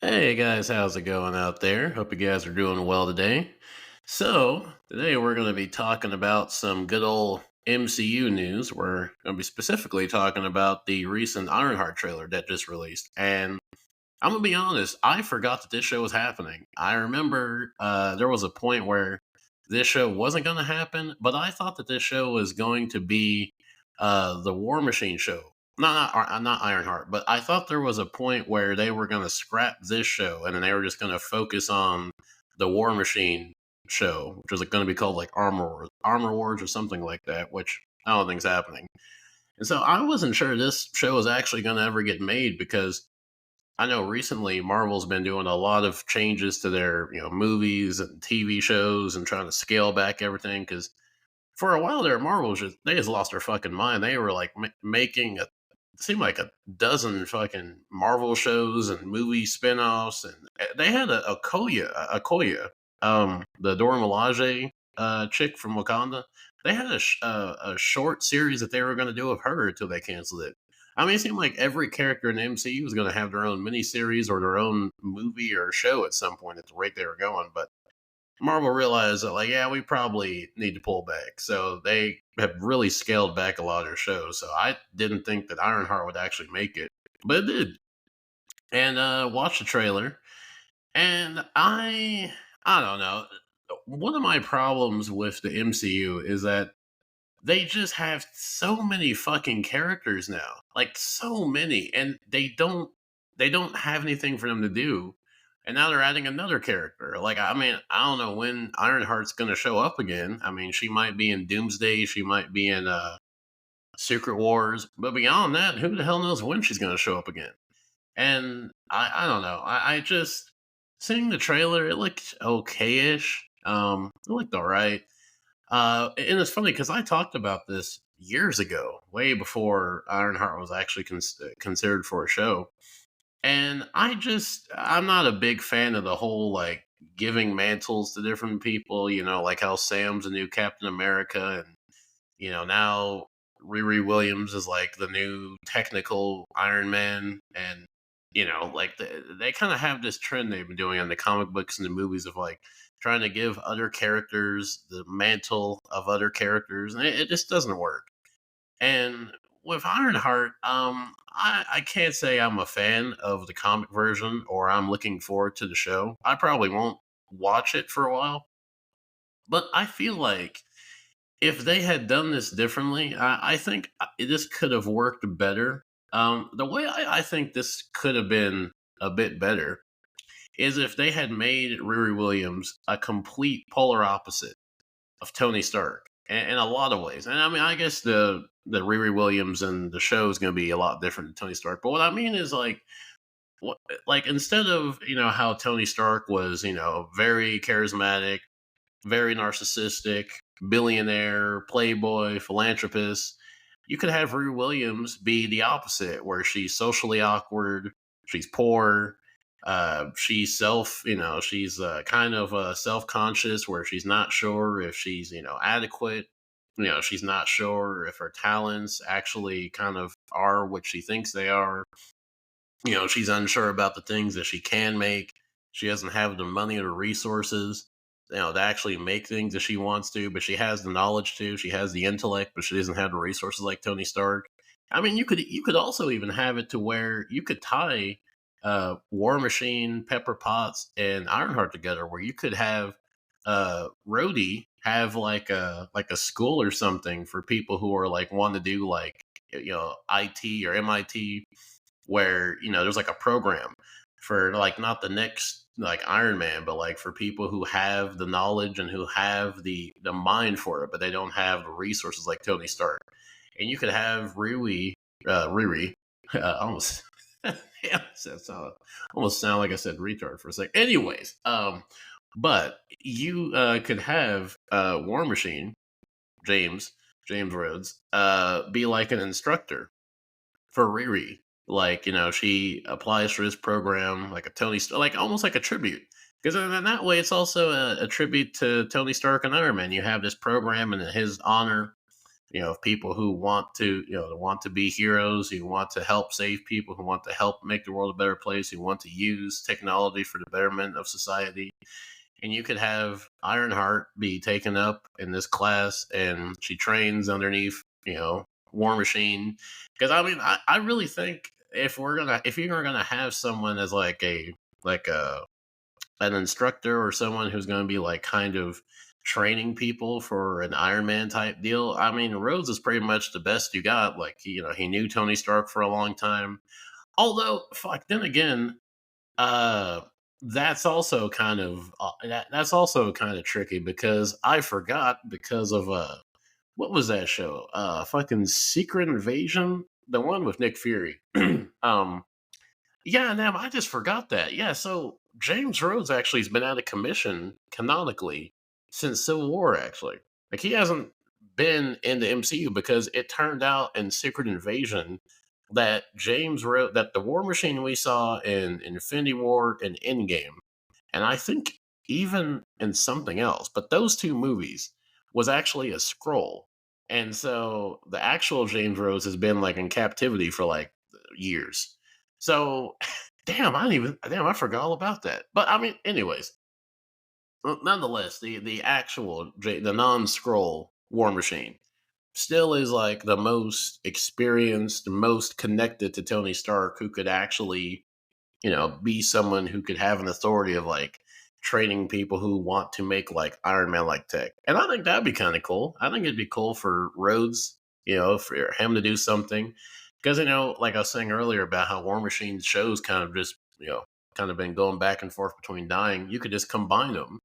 Hey guys, how's it going out there? Hope you guys are doing well today. Today we're going to be talking about some good old MCU news. We're going to be specifically talking about the recent Ironheart trailer that just released. And I'm going to be honest, I forgot that this show was happening. I remember there was a point where this show wasn't going to happen, but I thought that this show was going to be the War Machine show. Not Ironheart, but I thought there was a point where they were going to scrap this show and then they were just going to focus on the War Machine show, which was going to be called like Armor Wars or something like that, which I don't think's happening. And so I wasn't sure this show was actually going to ever get made because I know recently Marvel's been doing a lot of changes to their movies and TV shows and trying to scale back everything because for a while there, they just lost their fucking mind. They were like making it seemed like a dozen fucking Marvel shows and movie spin-offs, and they had the Dora Milaje chick from Wakanda. They had a short series that they were going to do of her until they canceled it. I mean, it seemed like every character in the MCU was going to have their own miniseries or their own movie or show at some point at the rate they were going, but Marvel realized that, like, yeah, we probably need to pull back. So they have really scaled back a lot of their shows. So I didn't think that Ironheart would actually make it, but it did. And watched the trailer, and I don't know. One of my problems with the MCU is that they just have so many fucking characters now, like so many, and they don't have anything for them to do. And now they're adding another character. Like, I mean, I don't know when Ironheart's going to show up again. I mean, she might be in Doomsday, she might be in Secret Wars, but beyond that, who the hell knows when she's going to show up again? And I don't know. I just seeing the trailer, it looked okay-ish. It looked all right. And it's funny because I talked about this years ago, way before Ironheart was actually considered for a show. And I'm not a big fan of the whole like giving mantles to different people, like how Sam's the new Captain America, and now Riri Williams is like the new technical Iron Man, and like they kind of have this trend they've been doing on the comic books and the movies of like trying to give other characters the mantle of other characters, and it just doesn't work. And with Ironheart, I can't say I'm a fan of the comic version or I'm looking forward to the show. I probably won't watch it for a while, but I feel like if they had done this differently, I think this could have worked better. The way I think this could have been a bit better is if they had made Riri Williams a complete polar opposite of Tony Stark in a lot of ways. And I mean, I guess the Riri Williams and the show is going to be a lot different than Tony Stark. But what I mean is like instead of how Tony Stark was very charismatic, very narcissistic, billionaire, playboy, philanthropist. You could have Riri Williams be the opposite, where she's socially awkward, she's poor, she's kind of self conscious, where she's not sure if she's adequate. She's not sure if her talents actually kind of are what she thinks they are. She's unsure about the things that she can make. She doesn't have the money or the resources, to actually make things that she wants to, but she has the knowledge to. She has the intellect, but she doesn't have the resources like Tony Stark. I mean, you could also even have it to where you could tie War Machine, Pepper Potts, and Ironheart together, where you could have Rhodey have like a school or something for people who are like want to do like IT or MIT, where there's like a program for like not the next like Iron Man, but like for people who have the knowledge and who have the mind for it, but they don't have the resources like Tony Stark. And you could have Riri, almost, yeah, almost sound like I said retard for a second. Anyways, but you could have War Machine James James Rhodes be like an instructor for Riri. Like, she applies for this program like a like almost like a tribute. Because in that way, it's also a tribute to Tony Stark and Iron Man. You have this program in his honor of people who want to, want to be heroes, who want to help save people, who want to help make the world a better place, who want to use technology for the betterment of society. And you could have Ironheart be taken up in this class, and she trains underneath, War Machine. Because I mean, I really think if you're gonna have someone as like a an instructor or someone who's going to be like kind of training people for an Iron Man type deal. I mean, Rhodes is pretty much the best you got. Like, he knew Tony Stark for a long time. Although, fuck, then again, uh, that's also kind of tricky because I forgot because of what was that show? Fucking Secret Invasion, the one with Nick Fury. um, yeah, Nam, I just forgot that. Yeah, so James Rhodes actually has been out of commission canonically since Civil War, actually. Like, he hasn't been in the MCU because it turned out in Secret Invasion that that the War Machine we saw in Infinity War and Endgame, and I think even in something else, but those two movies was actually a scroll. And so the actual James Rhodes has been like in captivity for like years. So, damn, I forgot all about that. But I mean, anyways, nonetheless, the non-scroll War Machine still is like the most experienced, most connected to Tony Stark, who could actually, be someone who could have an authority of like training people who want to make like Iron Man like tech. And I think that'd be kind of cool. I think it'd be cool for Rhodes, for him to do something. Because, like I was saying earlier about how War Machine shows kind of just, kind of been going back and forth between dying. You could just combine them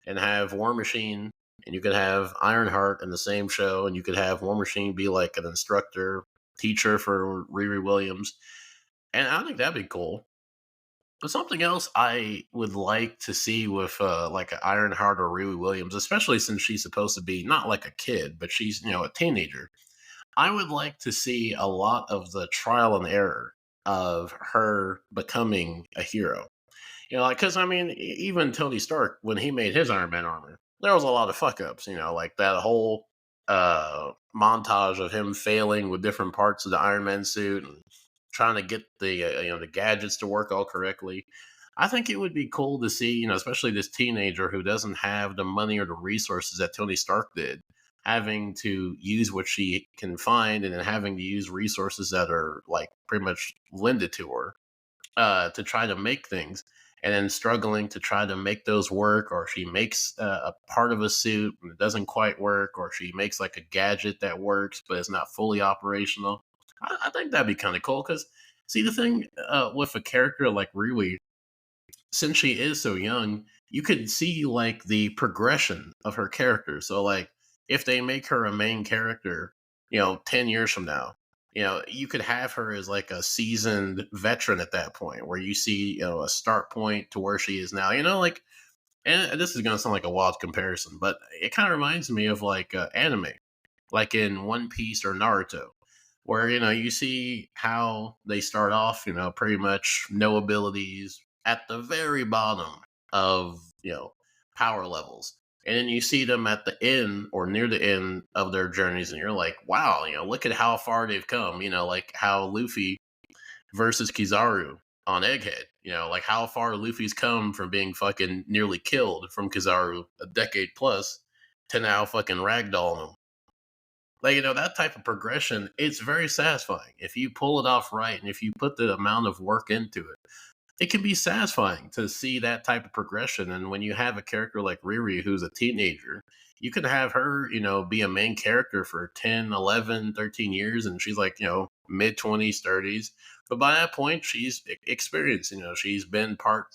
and have War Machine, and you could have Ironheart in the same show, and you could have War Machine be like an instructor, teacher for Riri Williams. And I think that'd be cool. But something else I would like to see with like an Ironheart or Riri Williams, especially since she's supposed to be not like a kid, but she's, a teenager. I would like to see a lot of the trial and error of her becoming a hero. Like, because I mean, even Tony Stark, when he made his Iron Man armor, there was a lot of fuck ups, like that whole montage of him failing with different parts of the Iron Man suit and trying to get the gadgets to work all correctly. I think it would be cool to see, especially this teenager who doesn't have the money or the resources that Tony Stark did, having to use what she can find and then having to use resources that are like pretty much lended to her to try to make things, and then struggling to try to make those work, or she makes a part of a suit and it doesn't quite work, or she makes like a gadget that works but it's not fully operational. I think that'd be kind of cool because, see, the thing with a character like Riri, since she is so young, you could see like the progression of her character. So like if they make her a main character, 10 years from now, you could have her as like a seasoned veteran at that point where you see, a start point to where she is now, like, and this is going to sound like a wild comparison, but it kind of reminds me of like anime, like in One Piece or Naruto, where you see how they start off, pretty much no abilities at the very bottom of power levels, and then you see them at the end or near the end of their journeys, and you're like, wow, look at how far they've come. Like how Luffy versus Kizaru on Egghead. Like how far Luffy's come from being fucking nearly killed from Kizaru a decade plus to now fucking ragdolling him. Like, that type of progression, it's very satisfying. If you pull it off right and if you put the amount of work into it, it can be satisfying to see that type of progression. And when you have a character like Riri, who's a teenager, you can have her, be a main character for 10, 11, 13 years. And she's like, mid 20s, 30s. But by that point, she's experienced, she's been part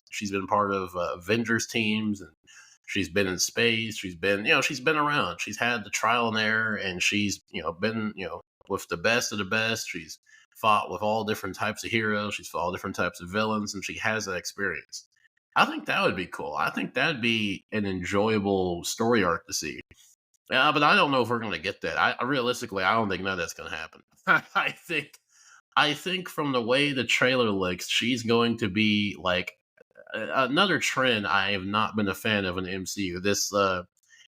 of Avengers teams, and she's been in space. She's been around. She's had the trial and error, and she's, been, with the best of the best. She's fought with all different types of heroes. She's fought all different types of villains, and she has that experience. I think that would be cool. I think that'd be an enjoyable story arc to see. Yeah, but I don't know if we're going to get that. Realistically, I don't think none of that's going to happen. I think from the way the trailer looks, she's going to be like another trend I have not been a fan of in the MCU. This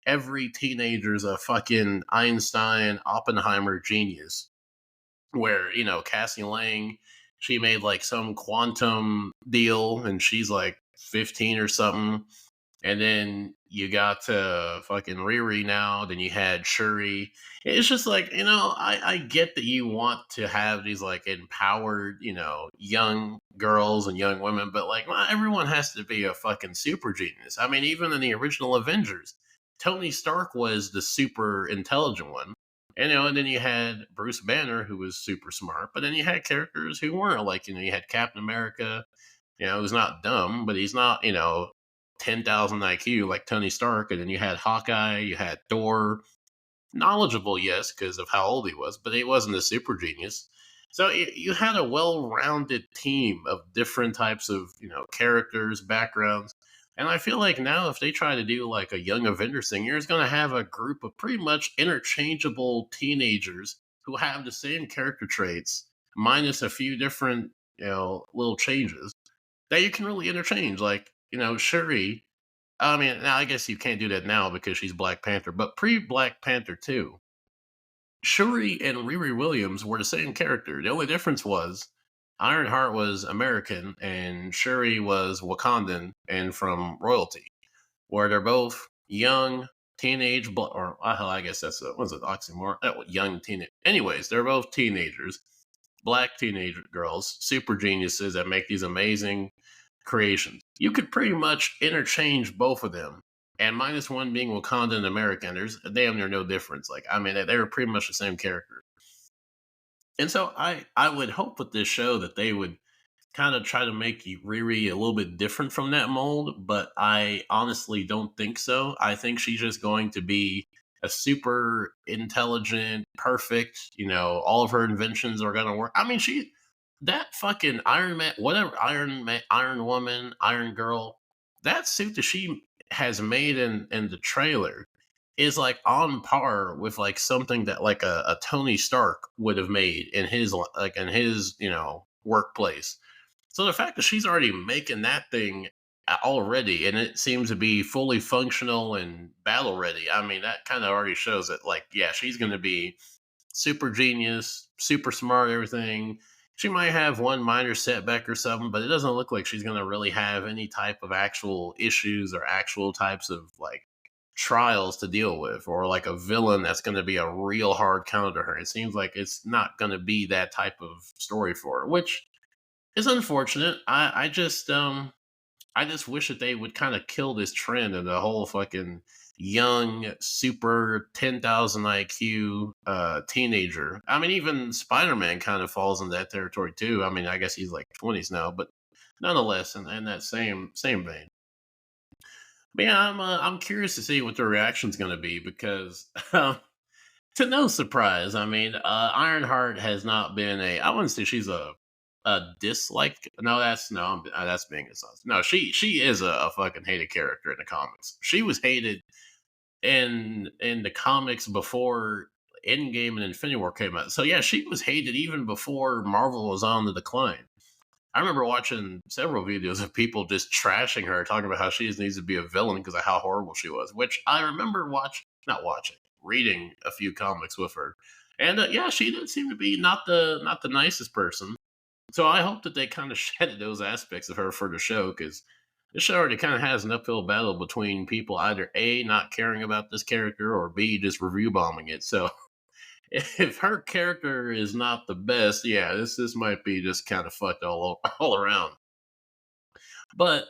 every teenager's a fucking Einstein, Oppenheimer genius. Where, Cassie Lang, she made like some quantum deal and she's like 15 or something. And then you got to fucking Riri now. Then you had Shuri. It's just like, I get that you want to have these like empowered, young girls and young women, but like not everyone has to be a fucking super genius. I mean, even in the original Avengers, Tony Stark was the super intelligent one. And then you had Bruce Banner, who was super smart, but then you had characters who weren't like, you had Captain America, who's not dumb, but he's not, 10,000 IQ like Tony Stark. And then you had Hawkeye, you had Thor, knowledgeable, yes, because of how old he was, but he wasn't a super genius. So you had a well-rounded team of different types of, characters, backgrounds. And I feel like now if they try to do like a Young Avengers thing, you're just going to have a group of pretty much interchangeable teenagers who have the same character traits, minus a few different, little changes that you can really interchange. Like, Shuri, I mean, now I guess you can't do that now because she's Black Panther, but pre Black Panther 2, Shuri and Riri Williams were the same character. The only difference was Ironheart was American and Shuri was Wakandan and from royalty, where they're both young, teenage, or hell, I guess that's a, what's it, oxymoron? Young teenage. Anyways, they're both teenagers, black teenage girls, super geniuses that make these amazing creations. You could pretty much interchange both of them. And minus one being Wakandan American, there's damn near no difference. Like, I mean, they were pretty much the same character. And so I would hope with this show that they would kind of try to make Riri a little bit different from that mold, but I honestly don't think so. I think she's just going to be a super intelligent, perfect, all of her inventions are going to work. I mean, that fucking Iron Man, whatever, Iron Man, Iron Woman, Iron Girl, that suit that she has made in the trailer is like on par with like something that like a Tony Stark would have made in his like in his workplace. So the fact that she's already making that thing already and it seems to be fully functional and battle ready, I mean, that kind of already shows that, like, yeah, she's going to be super genius, super smart, everything. She might have one minor setback or something, but it doesn't look like she's going to really have any type of actual issues or actual types of like trials to deal with or like a villain that's going to be a real hard counter to her. It seems like it's not going to be that type of story for her, which is unfortunate. I just wish that they would kind of kill this trend of the whole fucking young, super 10,000 IQ teenager. I mean, even Spider Man kind of falls in that territory too. I mean, I guess he's like 20s now, but nonetheless, in that same vein. But yeah, I'm curious to see what the reaction's going to be because to no surprise, I mean, Ironheart has not been I wouldn't say she's a dislike. No, that's being dishonest. No, she is a fucking hated character in the comics. She was hated in the comics before Endgame and Infinity War came out. So yeah, she was hated even before Marvel was on the decline. I remember watching several videos of people just trashing her, talking about how she just needs to be a villain because of how horrible she was. Which I remember not watching, reading a few comics with her, and yeah, she did seem to be not the nicest person. So I hope that they kind of shedded those aspects of her for the show because the show already kind of has an uphill battle between people either A, not caring about this character, or B, just review bombing it. So if her character is not the best, yeah, this might be just kind of fucked all around. But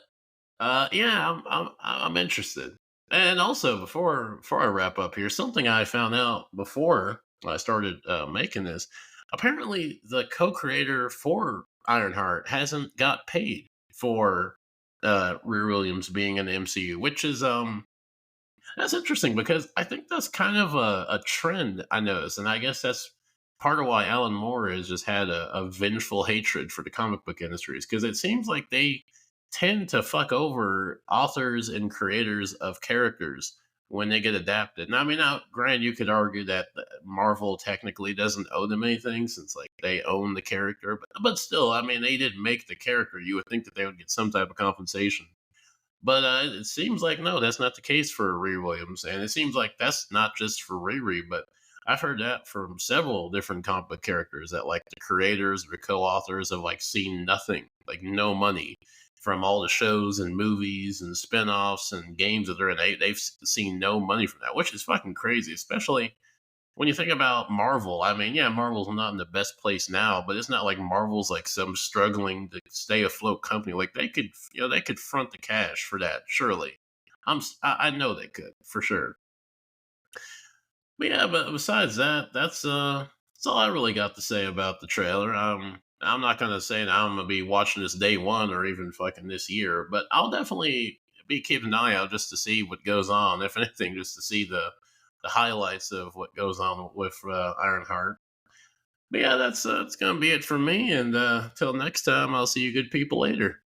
yeah, I'm interested. And also before I wrap up here, something I found out before I started making this. Apparently, the co-creator for Ironheart hasn't got paid for Riri Williams being in the MCU, which is that's interesting because I think that's kind of a trend I noticed, and I guess that's part of why Alan Moore has just had a vengeful hatred for the comic book industries because it seems like they tend to fuck over authors and creators of characters when they get adapted. And I mean, now, granted, you could argue that Marvel technically doesn't owe them anything since like they own the character, but still, I mean, they did make the character. You would think that they would get some type of compensation. But it seems like no, that's not the case for Riri Williams, and it seems like that's not just for Riri, but I've heard that from several different comic book characters that like the creators or co-authors have like seen nothing, like no money from all the shows and movies and spin-offs and games that they're in. They've seen no money from that, which is fucking crazy, especially when you think about Marvel. I mean, yeah, Marvel's not in the best place now, but it's not like Marvel's like some struggling to stay afloat company. Like they could, they could front the cash for that. Surely, I know they could for sure. But yeah, but besides that, that's all I really got to say about the trailer. I'm not gonna say that I'm gonna be watching this day one or even fucking this year, but I'll definitely be keeping an eye out just to see what goes on. If anything, just to see the highlights of what goes on with Ironheart. But yeah, that's gonna be it for me. And till next time, I'll see you good people later.